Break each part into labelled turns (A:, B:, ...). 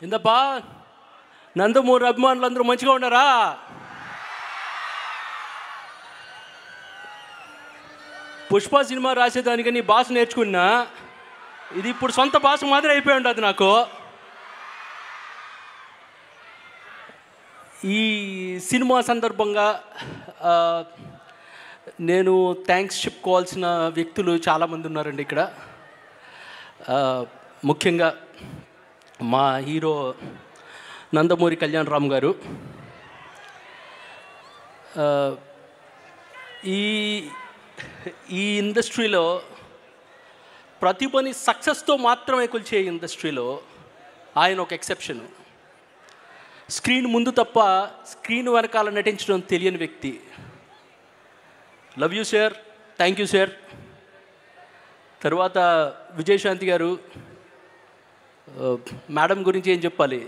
A: ఇందప్పా నందమూరి అభిమానులు అందరూ మంచిగా ఉన్నారా? పుష్ప సినిమా రాసేదానికని భాష నేర్చుకున్నా, ఇది ఇప్పుడు సొంత భాష మాదిరి అయిపోయి ఉండదు నాకు. ఈ సినిమా సందర్భంగా నేను థ్యాంక్స్ చెప్పుకోవాల్సిన వ్యక్తులు చాలామంది ఉన్నారండి ఇక్కడ. ముఖ్యంగా మా హీరో నందమూరి కళ్యాణ్ రామ్ గారు. ఈ ఇండస్ట్రీలో ప్రతిభని సక్సెస్తో మాత్రమే కొలిచే ఇండస్ట్రీలో ఆయన ఒక ఎక్సెప్షన్. స్క్రీన్ ముందు తప్ప స్క్రీన్ వెనకాల నటించడం తెలియని వ్యక్తి. Love you sir, thank you sir. తర్వాత విజయశాంతి గారు, మేడం గురించి ఏం చెప్పాలి.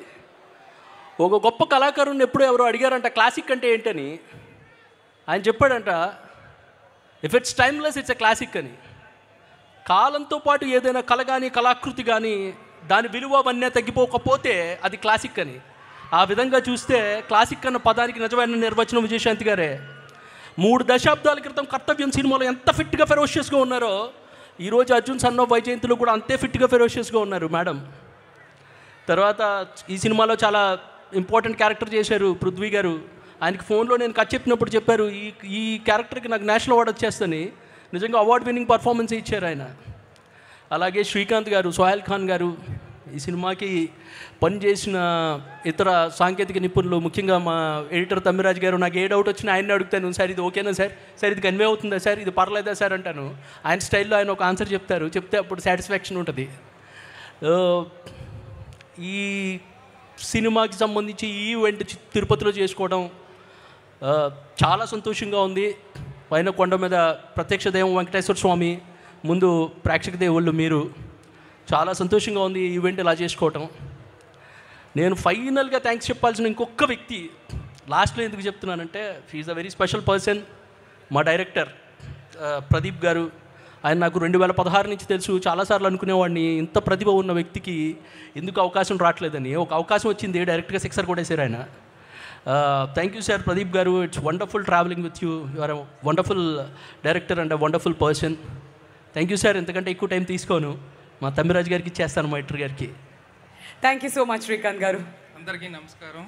A: ఒక గొప్ప కళాకారుని ఎప్పుడూ ఎవరో అడిగారంట క్లాసిక్ అంటే ఏంటని. ఆయన చెప్పాడంట, if it's timeless it's a classic అని. కాలంతో పాటు ఏదైనా కళ కానీ కళాకృతి కానీ దాని విలువ అవన్నీ తగ్గిపోకపోతే అది క్లాసిక్ అని. ఆ విధంగా చూస్తే క్లాసిక్ అన్న పదానికి నిజమైన నిర్వచనం విజయశాంతి గారే. 3 దశాబ్దాల క్రితం కర్తవ్యం సినిమాలో ఎంత ఫిట్గా ఫెరోషియస్గా ఉన్నారో ఈరోజు అర్జున్ సన్ ఆఫ్ వైజయంతిలో కూడా అంతే ఫిట్గా ఫెరోషియస్గా ఉన్నారు మేడం. తర్వాత ఈ సినిమాలో చాలా ఇంపార్టెంట్ క్యారెక్టర్ చేశారు పృథ్వీ గారు. ఆయనకి ఫోన్లో నేను కథ చెప్పినప్పుడు చెప్పారు, ఈ క్యారెక్టర్కి నాకు నేషనల్ అవార్డు వచ్చేస్తని. నిజంగా అవార్డ్ విన్నింగ్ పర్ఫార్మెన్స్ ఇచ్చారు ఆయన. అలాగే శ్రీకాంత్ గారు, సోహెల్ ఖాన్ గారు, ఈ సినిమాకి పనిచేసిన ఇతర సాంకేతిక నిపుణులు, ముఖ్యంగా మా ఎడిటర్ తమ్మిరాజు గారు. నాకు ఏ డౌట్ వచ్చినా ఆయన్ని అడుగుతాను, సార్ ఇది ఓకేనా సార్, సార్ ఇది కన్వే అవుతుందా సార్, ఇది పర్లేదా సార్ అంటాను. ఆయన స్టైల్లో ఆయన ఒక ఆన్సర్ చెప్తారు, చెప్తే అప్పుడు సాటిస్ఫాక్షన్ ఉంటుంది. ఈ సినిమాకి సంబంధించి ఈ ఈవెంట్ తిరుపతిలో చేసుకోవడం చాలా సంతోషంగా ఉంది. పైన కొండ మీద ప్రత్యక్ష దైవం వెంకటేశ్వర స్వామి, ముందు ప్రేక్షక దేవుళ్ళు మీరు. చాలా సంతోషంగా ఉంది ఈ ఈవెంట్ ఇలా చేసుకోవటం. నేను ఫైనల్గా థ్యాంక్స్ చెప్పాల్సిన ఇంకొక వ్యక్తి లాస్ట్లో ఎందుకు చెప్తున్నానంటే, he is a very special person. మా డైరెక్టర్ ప్రదీప్ గారు. ఆయన నాకు 2016 నుంచి తెలుసు. చాలాసార్లు అనుకునేవాడిని ఇంత ప్రతిభ ఉన్న వ్యక్తికి ఎందుకు అవకాశం రావట్లేదని. ఒక అవకాశం వచ్చింది, డైరెక్ట్గా సిక్సర్ కొట్టేశారు ఆయన. Thank you sir Pradeep garu. It's wonderful travelling with you. You are a wonderful director and a wonderful person. Thank you sir. ఎంతకంటే ఎక్కువ టైం తీసుకోను. మా తమ్మిరాజు గారికి ఇచ్చేస్తాను, మా ఎడిటర్ గారికి.
B: Thank you so much Srikanth గారు.
C: అందరికీ నమస్కారం.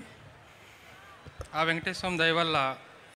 C: ఆ వెంకటేశ్వరం దయ వల్ల